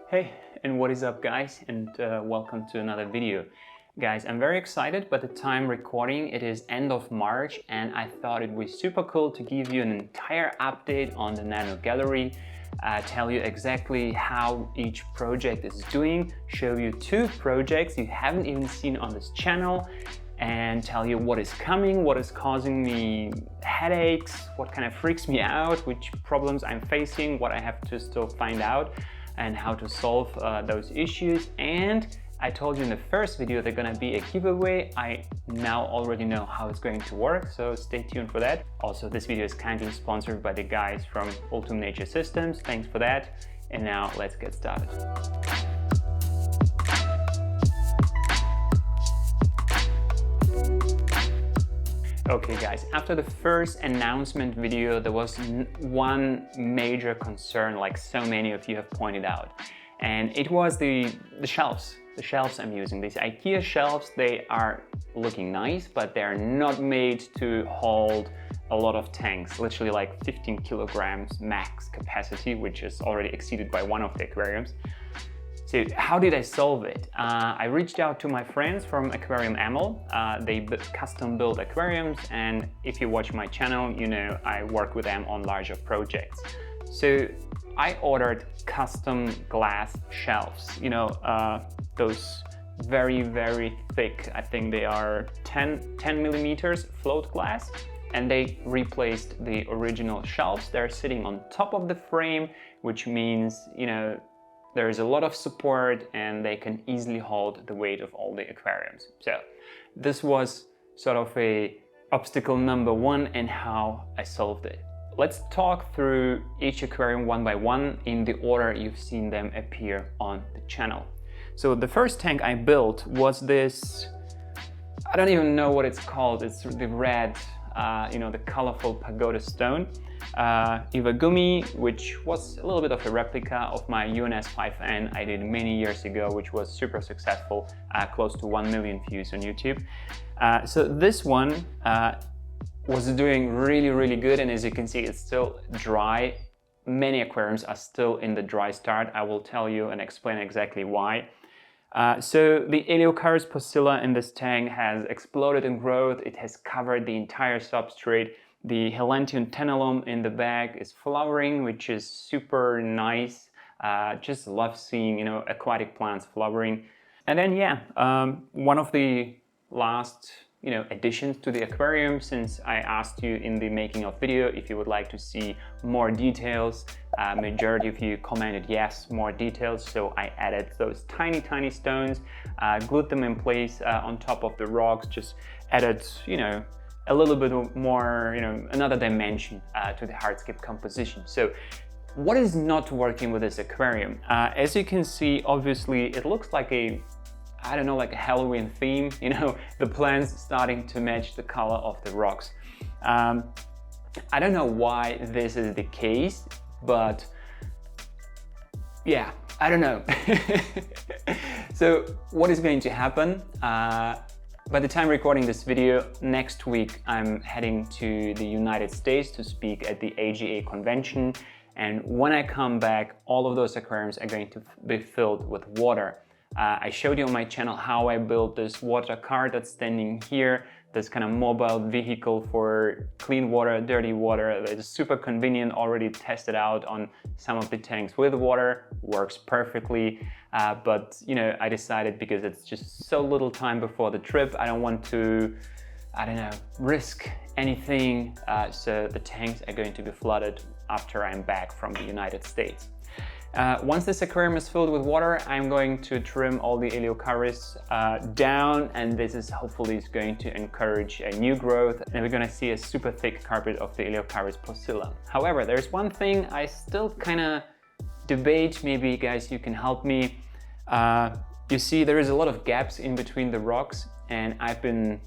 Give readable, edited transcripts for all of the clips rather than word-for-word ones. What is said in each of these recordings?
Hey, and what is up guys, and welcome to another video. Guys, I'm very excited. By the time recording, it is end of March, and I thought it was super cool to give you an entire update on the Nano Gallery, tell you exactly how each project is doing, show you 2 projects you haven't even seen on this channel, and tell you what is coming, what is causing me headaches, what kind of freaks me out, which problems I'm facing, what I have to still find out, and how to solve those issues. And I told you in the first video there's gonna be a giveaway. I now already know how it's going to work, so stay tuned for that. Also, this video is kindly sponsored by the guys from Ultum Nature Systems. Thanks for that. And now let's get started. Okay guys, after the first announcement video, there was one major concern, like so many of you have pointed out, and it was the shelves. The shelves I'm using, these IKEA shelves, they are looking nice, but they are not made to hold a lot of tanks, literally like 15 kilograms max capacity, which is already exceeded by one of the aquariums. So how did I solve it? I reached out to my friends from Aquarium Amel. They custom build aquariums, and if you watch my channel, you know I work with them on larger projects. So I ordered custom glass shelves, you know, those very thick, I think they are 10 millimeters float glass, and they replaced the original shelves. They're sitting on top of the frame, which means, you know, there is a lot of support and they can easily hold the weight of all the aquariums. So this was sort of a obstacle number 1 and how I solved it. Let's talk through each aquarium one by one in the order you've seen them appear on the channel. So the first tank I built was this, I don't even know what it's called. It's the red, you know, the colorful pagoda stone. Iwagumi, which was a little bit of a replica of my UNS 5N I did many years ago, which was super successful, close to 1 million views on YouTube. So this one was doing really good, and as you can see, it's still dry. Many aquariums are still in the dry start. I will tell you and explain exactly why. So the Eleocharis pusilla in this tank has exploded in growth. It has covered the entire substrate. The Helantium tenellum in the bag is flowering, which is super nice. Just love seeing, you know, aquatic plants flowering. And then, yeah, one of the last, you know, additions to the aquarium, since I asked you in the making of video if you would like to see more details. Majority of you commented yes, more details, so I added those tiny stones, glued them in place on top of the rocks, just added, you know, a little bit more, you know, another dimension to the hardscape composition. So what is not working with this aquarium? As you can see, obviously it looks like a, I don't know, like a Halloween theme, you know, the plants starting to match the color of the rocks. I don't know why this is the case, but yeah, I don't know. So what is going to happen? By the time recording this video, next week I'm heading to the United States to speak at the AGA convention, and when I come back, all of those aquariums are going to be filled with water. I showed you on my channel how I built this water cart that's standing here, this kind of mobile vehicle for clean water, dirty water. It's super convenient, already tested out on some of the tanks with water, works perfectly. But you know, I decided because it's just so little time before the trip, I don't want to, I don't know, risk anything. So the tanks are going to be flooded after I'm back from the United States. Once this aquarium is filled with water, I'm going to trim all the Eleocharis down, and this is hopefully going to encourage a new growth, and we're gonna see a super thick carpet of the Eleocharis pusilla. However, there's one thing I still kind of debate, maybe guys you can help me. You see there is a lot of gaps in between the rocks, and I've been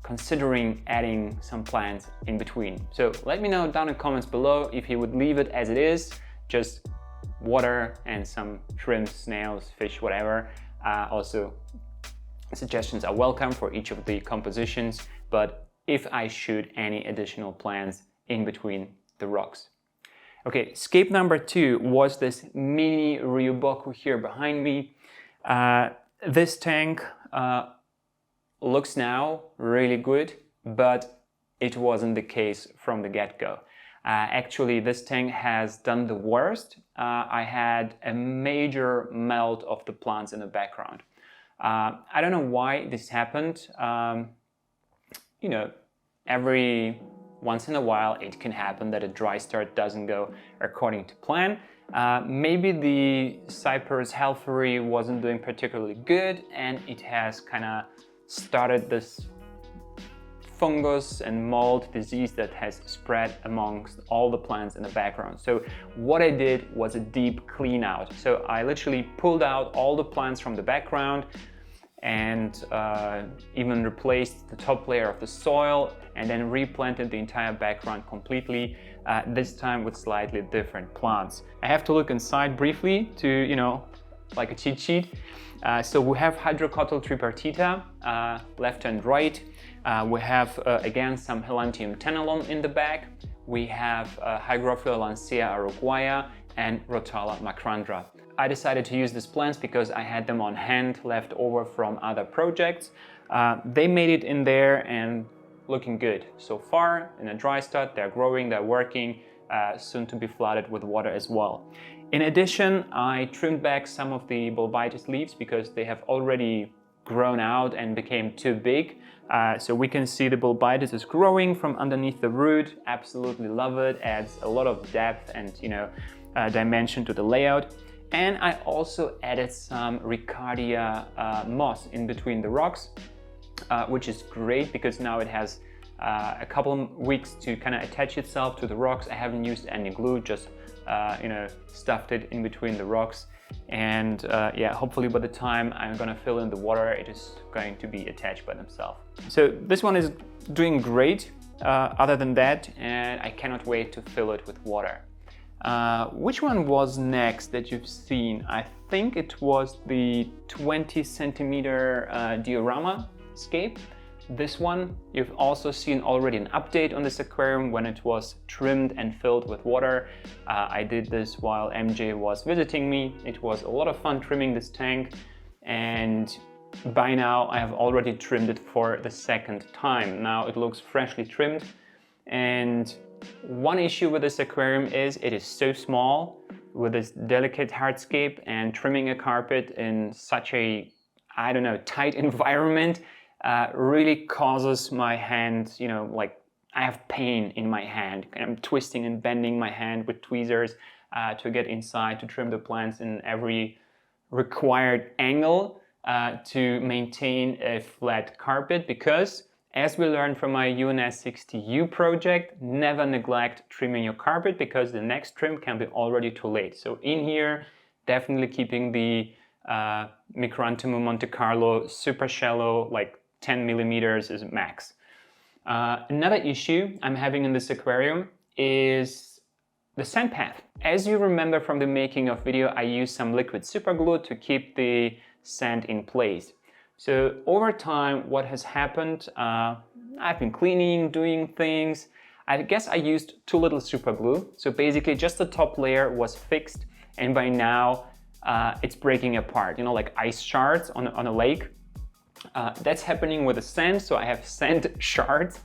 considering adding some plants in between. So let me know down in the comments below if you would leave it as it is, just water and some shrimps, snails, fish, whatever. Also, suggestions are welcome for each of the compositions, but if I shoot any additional plants in between the rocks. Okay, scape number 2 was this mini Ryoboku here behind me. This tank looks now really good, but it wasn't the case from the get-go. Actually, this tank has done the worst. I had a major melt of the plants in the background. I don't know why this happened. You know, every once in a while it can happen that a dry start doesn't go according to plan. Maybe the Cyperus halfari wasn't doing particularly good, and it has kind of started this fungus and mold disease that has spread amongst all the plants in the background. So what I did was a deep clean out. So I literally pulled out all the plants from the background and even replaced the top layer of the soil, and then replanted the entire background completely, this time with slightly different plants. I have to look inside briefly to, you know, like a cheat sheet. So we have Hydrocotyle tripartita, left and right. We have, again, some Helantium tenolone in the back. We have Hygrophila lancea araguaia and Rotala macrandra. I decided to use these plants because I had them on hand, left over from other projects. They made it in there and looking good. So far, in a dry start, they're growing, they're working, soon to be flooded with water as well. In addition, I trimmed back some of the Bolbitis leaves because they have already grown out and became too big. So we can see the Bolbitis is growing from underneath the root. Absolutely love it. Adds a lot of depth and, you know, dimension to the layout. And I also added some Ricardia moss in between the rocks, which is great because now it has a couple of weeks to kind of attach itself to the rocks. I haven't used any glue, just you know, stuffed it in between the rocks. And yeah, hopefully by the time I'm gonna fill in the water, it is going to be attached by themselves. So this one is doing great other than that, and I cannot wait to fill it with water. Which one was next that you've seen? I think it was the 20 centimeter diorama scape. This one, you've also seen already an update on this aquarium when it was trimmed and filled with water. I did this while MJ was visiting me. It was a lot of fun trimming this tank, and by now I have already trimmed it for the second time. Now it looks freshly trimmed, and one issue with this aquarium is it is so small with this delicate hardscape, and trimming a carpet in such a, I don't know, tight environment really causes my hand, you know, like I have pain in my hand. I'm twisting and bending my hand with tweezers to get inside to trim the plants in every required angle to maintain a flat carpet, because as we learned from my UNS 60U project, never neglect trimming your carpet because the next trim can be already too late. So in here, definitely keeping the Micranthemum Monte Carlo super shallow, like 10 millimeters is max. Another issue I'm having in this aquarium is the sand path. As you remember from the making of video, I used some liquid super glue to keep the sand in place. So over time, what has happened, I've been cleaning, doing things. I guess I used too little super glue. So basically just the top layer was fixed, and by now it's breaking apart, you know, like ice shards on a lake. That's happening with the sand, so I have sand shards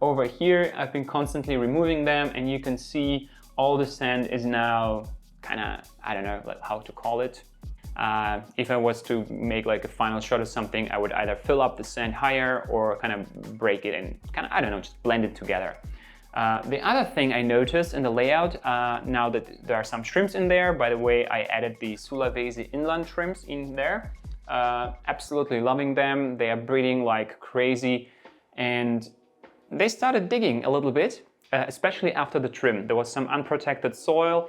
over here. I've been constantly removing them, and you can see all the sand is now kind of, I don't know like how to call it. If I was to make like a final shot of something, I would either fill up the sand higher or kind of break it and kind of, I don't know, just blend it together. The other thing I noticed in the layout, now that there are some shrimps in there, by the way, I added the Sulawesi inland shrimps in there. Absolutely loving them. They are breeding like crazy, and they started digging a little bit, especially after the trim. There was some unprotected soil,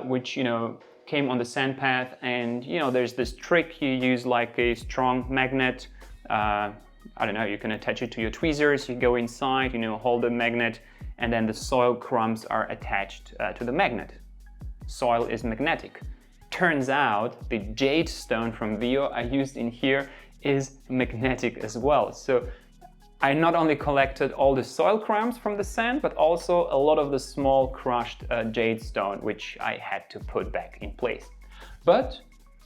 which, you know, came on the sand path, and you know, there's this trick you use, like a strong magnet. I don't know, you can attach it to your tweezers, you go inside, you know, hold the magnet, and then the soil crumbs are attached to the magnet. Soil is magnetic. Turns out the jade stone from Vio I used in here is magnetic as well. So I not only collected all the soil crumbs from the sand, but also a lot of the small crushed jade stone, which I had to put back in place. But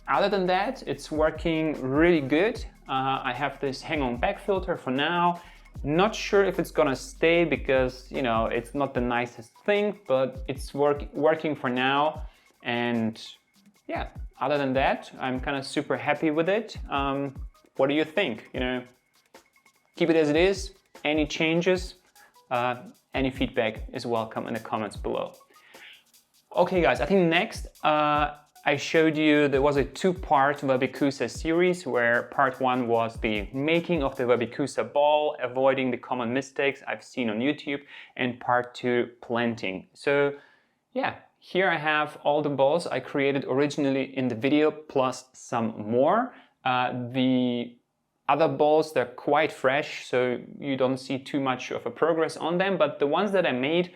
other than that, it's working really good. I have this hang-on back filter for now. Not sure if it's gonna stay because, you know, it's not the nicest thing, but it's working for now. And yeah, other than that, I'm kind of super happy with it. What do you think? You know, keep it as it is. Any changes, any feedback is welcome in the comments below. Okay guys, I think next I showed you there was a two-part Wabikusa series where part one was the making of the Wabikusa ball, avoiding the common mistakes I've seen on YouTube, and part two, planting. So yeah, here I have all the balls I created originally in the video plus some more. The other balls, they're quite fresh, so you don't see too much of a progress on them, but the ones that I made,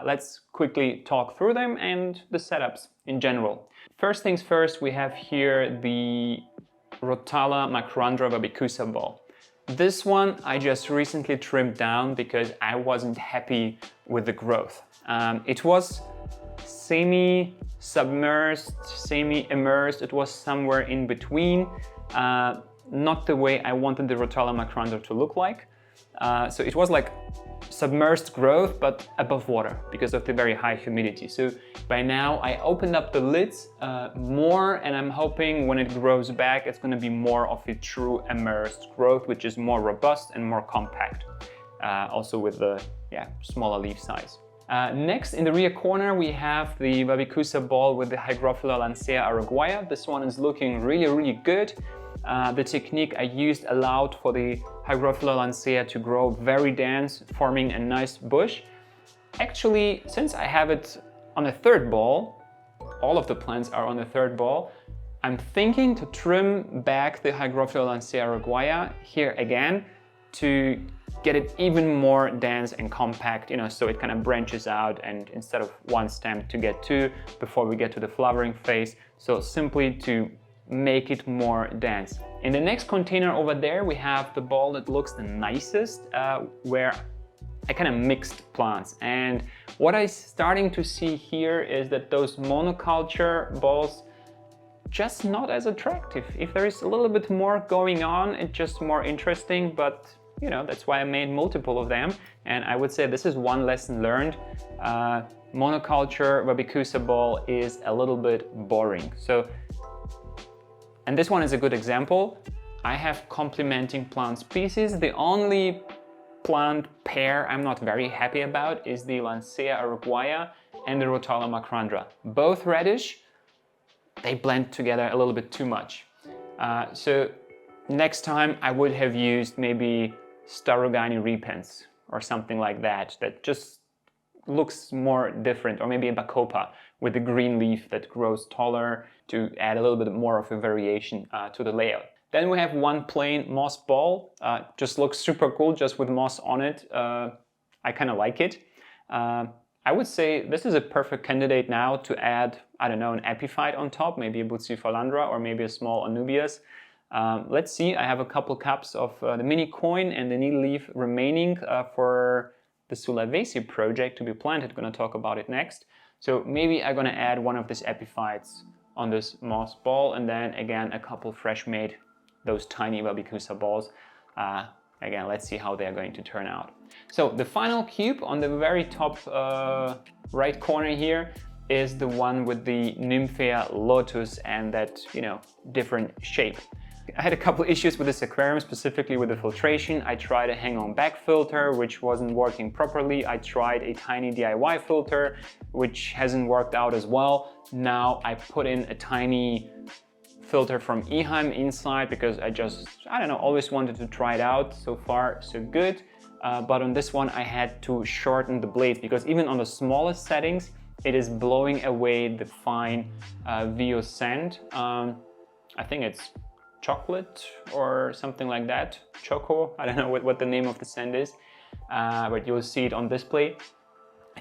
let's quickly talk through them and the setups in general. First things first, we have here the Rotala Macrandra Wabikusa ball. This one I just recently trimmed down because I wasn't happy with the growth. It was semi-submersed, semi-immersed, it was somewhere in between. Not the way I wanted the Rotala Macrandra to look like. So it was like submersed growth, but above water because of the very high humidity. So by now I opened up the lids more, and I'm hoping when it grows back, it's going to be more of a true immersed growth, which is more robust and more compact. Also with the smaller leaf size. Next, in the rear corner, we have the Wabikusa ball with the Hygrophila lancea araguaia. This one is looking really, really good. The technique I used allowed for the Hygrophila lancea to grow very dense, forming a nice bush. Actually, since I have it on the third ball, all of the plants are on the third ball, I'm thinking to trim back the Hygrophila lancea araguaia here again to get it even more dense and compact, you know, so it kind of branches out, and instead of one stem to get two before we get to the flowering phase. So simply to make it more dense. In the next container over there, we have the ball that looks the nicest, where I kind of mixed plants. And what I'm starting to see here is that those monoculture balls just not as attractive. If there is a little bit more going on, it's just more interesting, but you know, that's why I made multiple of them. And I would say this is one lesson learned. Monoculture Wabikusa ball is a little bit boring. And this one is a good example. I have complementing plant species. The only plant pair I'm not very happy about is the Lancea araguaia and the Rotala Macrandra. Both reddish, they blend together a little bit too much. So next time I would have used maybe Starugani repens or something like that, that just looks more different, or maybe a Bacopa with the green leaf that grows taller to add a little bit more of a variation to the layout. Then we have one plain moss ball, just looks super cool just with moss on it. I kind of like it. I would say this is a perfect candidate now to add, I don't know, an epiphyte on top, maybe a Bucephalandra or maybe a small Anubias. Let's see, I have a couple cups of the mini coin and the needle leaf remaining for the Sulawesi project to be planted. I'm going to talk about it next. So maybe I'm going to add one of these epiphytes on this moss ball, and then again a couple fresh made, those tiny Wabikusa balls. Again, let's see how they're going to turn out. So the final cube on the very top right corner here is the one with the Nymphea lotus and that, you know, different shape. I had a couple issues with this aquarium, specifically with the filtration. I tried a hang-on back filter, which wasn't working properly. I tried a tiny DIY filter, which hasn't worked out as well. Now I put in a tiny filter from Eheim inside because I don't know, always wanted to try it out. So far, so good. But on this one, I had to shorten the blades because even on the smallest settings, it is blowing away the fine VO sand. I think it's chocolate or something like that, choco, I don't know what the name of the sand is, but you'll see it on display.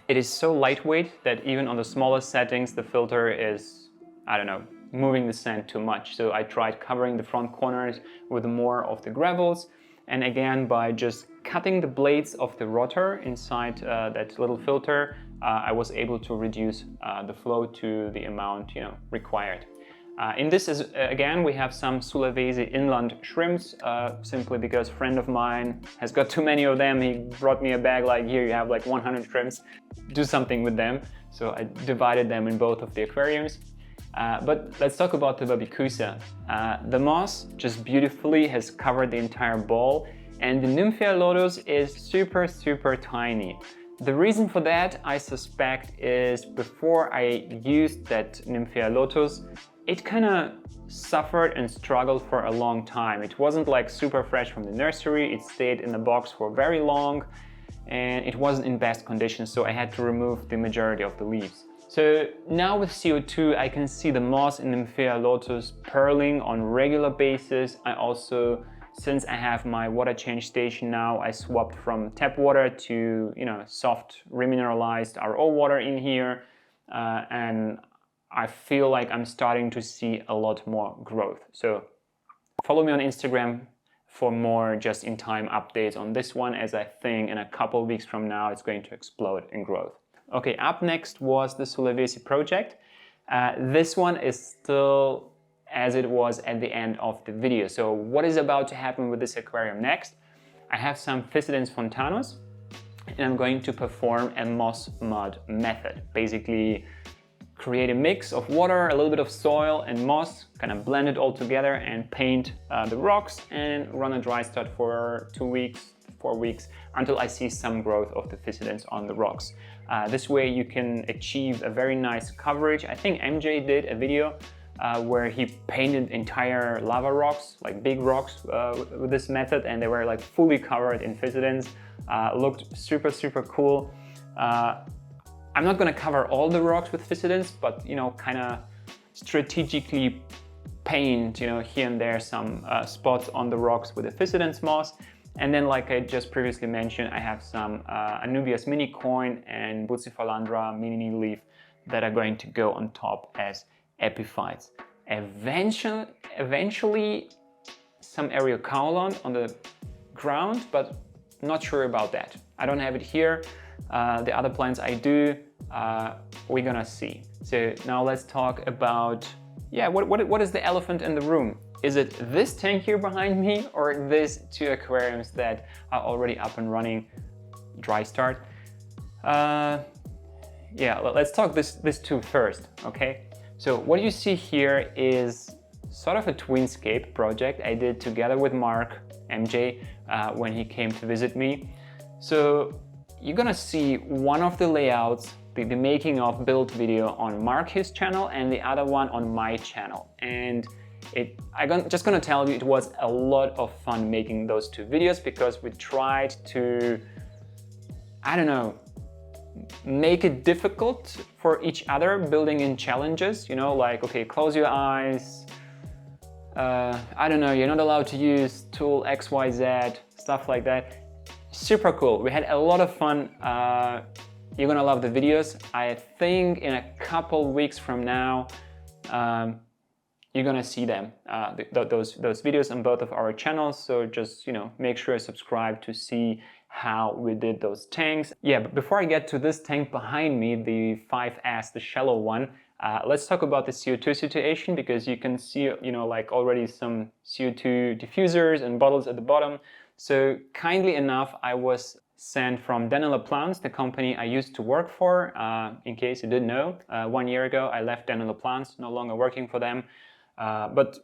It is so lightweight that even on the smallest settings the filter is, I don't know, moving the sand too much. So I tried covering the front corners with more of the gravels, And again, by just cutting the blades of the rotor inside that little filter, I was able to reduce the flow to the amount required. In this, again, we have some Sulawesi inland shrimps, simply because a friend of mine has got too many of them. He brought me a bag like, here you have like 100 shrimps, do something with them. So I divided them in both of the aquariums. But let's talk about the Babicusa. The moss just beautifully has covered the entire bowl, and the Nymphea lotus is super, super tiny. The reason for that, I suspect, is before I used that Nymphea lotus, it kind of suffered and struggled for a long time. It wasn't like super fresh from the nursery, it stayed in the box for very long, and it wasn't in best condition, so I had to remove the majority of the leaves. So now with CO2, I can see the moss in Nymphea lotus pearling on regular basis. I also, since I have my water change station now, I swapped from tap water to soft remineralized RO water in here, and I feel like I'm starting to see a lot more growth. So follow me on Instagram for more just-in-time updates on this one, as I think in a couple of weeks from now it's going to explode in growth. Okay, up next was the Sulawesi project. This one is still as it was at the end of the video. So what is about to happen with this aquarium next? I have some Physidens fontanus, and I'm going to perform a moss mud method. Basically, create a mix of water, a little bit of soil and moss, kind of blend it all together and paint the rocks and run a dry start for 2 weeks, 4 weeks, until I see some growth of the Physidens on the rocks. This way you can achieve a very nice coverage. I think MJ did a video where he painted entire lava rocks, like big rocks with this method, and they were like fully covered in Physidens. Looked super, super cool. I'm not going to cover all the rocks with Physidens, but kind of strategically paint here and there some spots on the rocks with the Physidens moss. And then, like I just previously mentioned, I have some Anubias mini coin and Bucephalandra mini leaf that are going to go on top as epiphytes. Eventually some Eriocaulon on the ground, but not sure about that. I don't have it here. The other plants I do, we're gonna see. So now let's talk about, what is the elephant in the room? Is it this tank here behind me, or these 2 aquariums that are already up and running? Dry start. Let's talk this 2 first, okay? So what you see here is sort of a twinscape project I did together with Mark, MJ, when he came to visit me. So you're gonna see one of the layouts, the making of build video on Mark, his channel, and the other one on my channel. And I'm just gonna tell you, it was a lot of fun making those 2 videos, because we tried to, make it difficult for each other, building in challenges, like, okay, close your eyes, you're not allowed to use tool XYZ, stuff like that. Super cool. We had a lot of fun. You're gonna love the videos. I think in a couple weeks from now, you're gonna see them, those videos on both of our channels. So just make sure to subscribe to see how we did those tanks. Yeah, but before I get to this tank behind me, the 5S, the shallow one, let's talk about the CO2 situation, because you can see like already some CO2 diffusers and bottles at the bottom. So kindly enough, I was sent from Danila Plants, the company I used to work for. In case you didn't know, 1 year ago I left Danila Plants, no longer working for them, but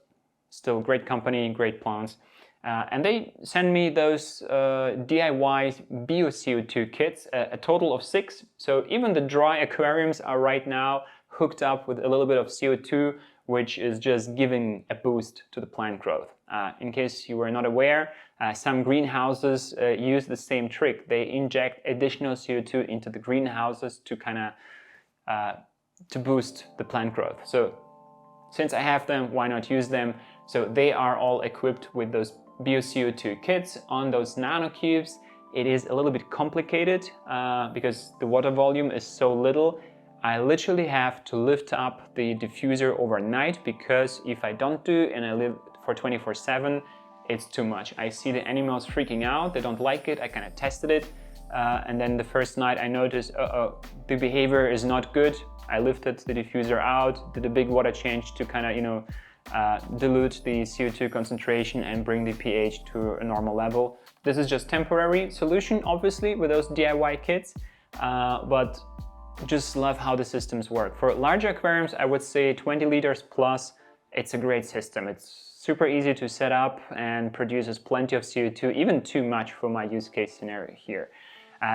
still great company, great plants. And they send me those DIY Bio CO2 kits, a total of 6. So even the dry aquariums are right now hooked up with a little bit of CO2, which is just giving a boost to the plant growth. In case you were not aware, some greenhouses use the same trick. They inject additional CO2 into the greenhouses to to boost the plant growth. So since I have them, why not use them? So they are all equipped with those Bio CO2 kits on those nanocubes. It is a little bit complicated because the water volume is so little. I literally have to lift up the diffuser overnight, because if I don't do and I live for 24/7, it's too much. I see the animals freaking out, they don't like it, I kind of tested it. And then the first night I noticed, the behavior is not good. I lifted the diffuser out, did a big water change to kind of, you know, dilute the CO2 concentration and bring the pH to a normal level. This is just temporary solution, obviously, with those DIY kits, but just love how the systems work. For larger aquariums, I would say 20 liters plus, it's a great system. It's super easy to set up and produces plenty of CO2, even too much for my use case scenario here.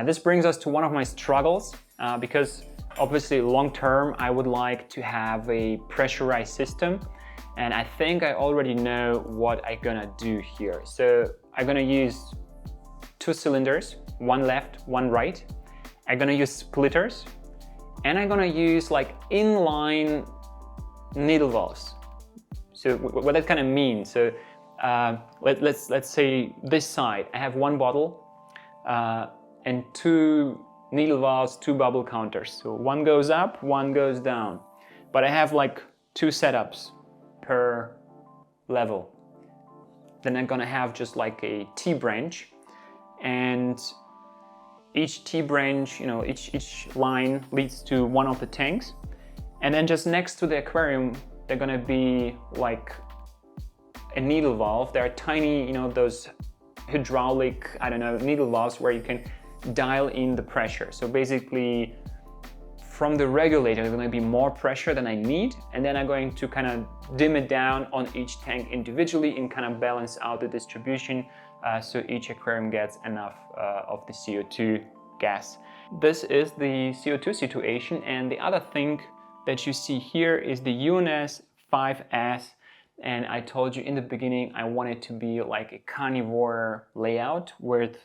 This brings us to one of my struggles, because obviously long term, I would like to have a pressurized system. And I think I already know what I'm gonna do here. So I'm gonna use 2 cylinders, one left, one right. I'm gonna use splitters, and I'm gonna use like inline needle valves. So what that kind of means, so let's say this side, I have one bottle and 2 needle valves, 2 bubble counters. So one goes up, one goes down. But I have like 2 setups per level. Then I'm gonna have just like a T branch, and each T branch, you know, each line leads to one of the tanks. And then just next to the aquarium, they're gonna be like a needle valve. They're tiny, you know, those hydraulic, I don't know, needle valves where you can dial in the pressure. So basically, from the regulator, there's going to be more pressure than I need, and then I'm going to kind of dim it down on each tank individually and kind of balance out the distribution so each aquarium gets enough of the CO2 gas. This is the CO2 situation, and the other thing that you see here is the UNS 5S, and I told you in the beginning I want it to be like a carnivore layout with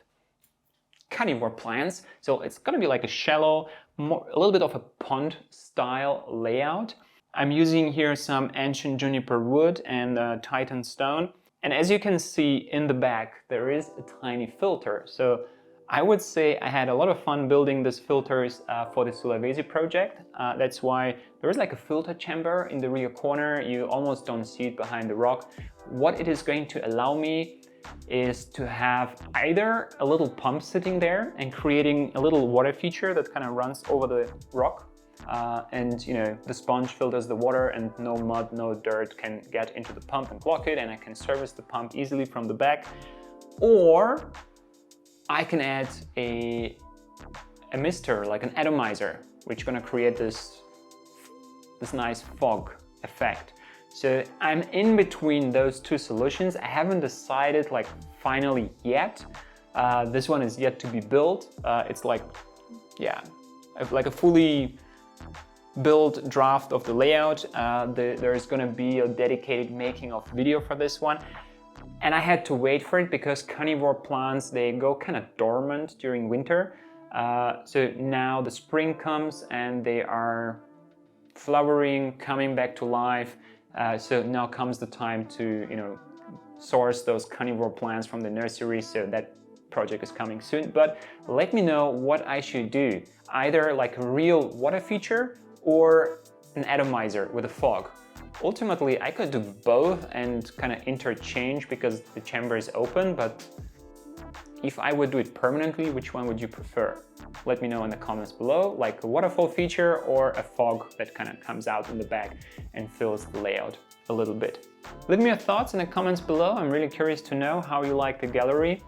carnivore plants. So it's going to be like a shallow, a little bit of a pond style layout. I'm using here some ancient juniper wood and Titan stone. And as you can see in the back, there is a tiny filter. So I would say I had a lot of fun building these filters for the Sulawesi project. That's why there is like a filter chamber in the rear corner. You almost don't see it behind the rock. What it is going to allow me is to have either a little pump sitting there and creating a little water feature that kind of runs over the rock, and you know, the sponge filters the water and no mud, no dirt can get into the pump and block it, and I can service the pump easily from the back. Or I can add a mister, like an atomizer, which is going to create this nice fog effect. So I'm in between those 2 solutions. I haven't decided like finally yet. This one is yet to be built. It's like, yeah, like a fully built draft of the layout. There's gonna be a dedicated making of video for this one. And I had to wait for it because carnivore plants, they go kind of dormant during winter. So now the spring comes and they are flowering, coming back to life. So now comes the time to, you know, source those carnivore plants from the nursery. So that project is coming soon. But let me know what I should do. Either like a real water feature or an atomizer with a fog. Ultimately, I could do both and kind of interchange because the chamber is open, but if I would do it permanently, which one would you prefer? Let me know in the comments below, like a waterfall feature or a fog that kind of comes out in the back and fills the layout a little bit. Leave me your thoughts in the comments below. I'm really curious to know how you like the gallery,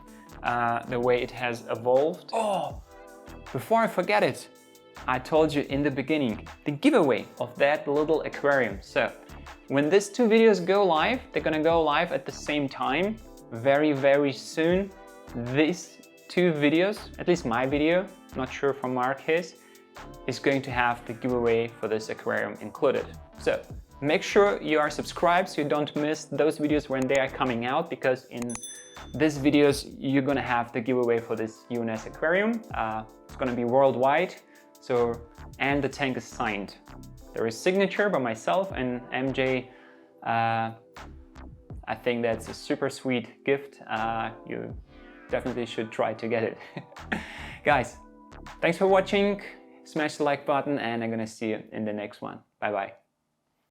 the way it has evolved. Oh, before I forget it, I told you in the beginning, the giveaway of that little aquarium. So when these 2 videos go live, they're gonna go live at the same time, very, very soon. These 2 videos, at least my video, not sure for Mark his, is going to have the giveaway for this aquarium included. So make sure you are subscribed so you don't miss those videos when they are coming out, because in these videos you're gonna have the giveaway for this UNS aquarium. It's gonna be worldwide, so, and the tank is signed. There is signature by myself and MJ. I think that's a super sweet gift. You definitely should try to get it. Guys, thanks for watching. Smash the like button and I'm gonna see you in the next one. Bye bye.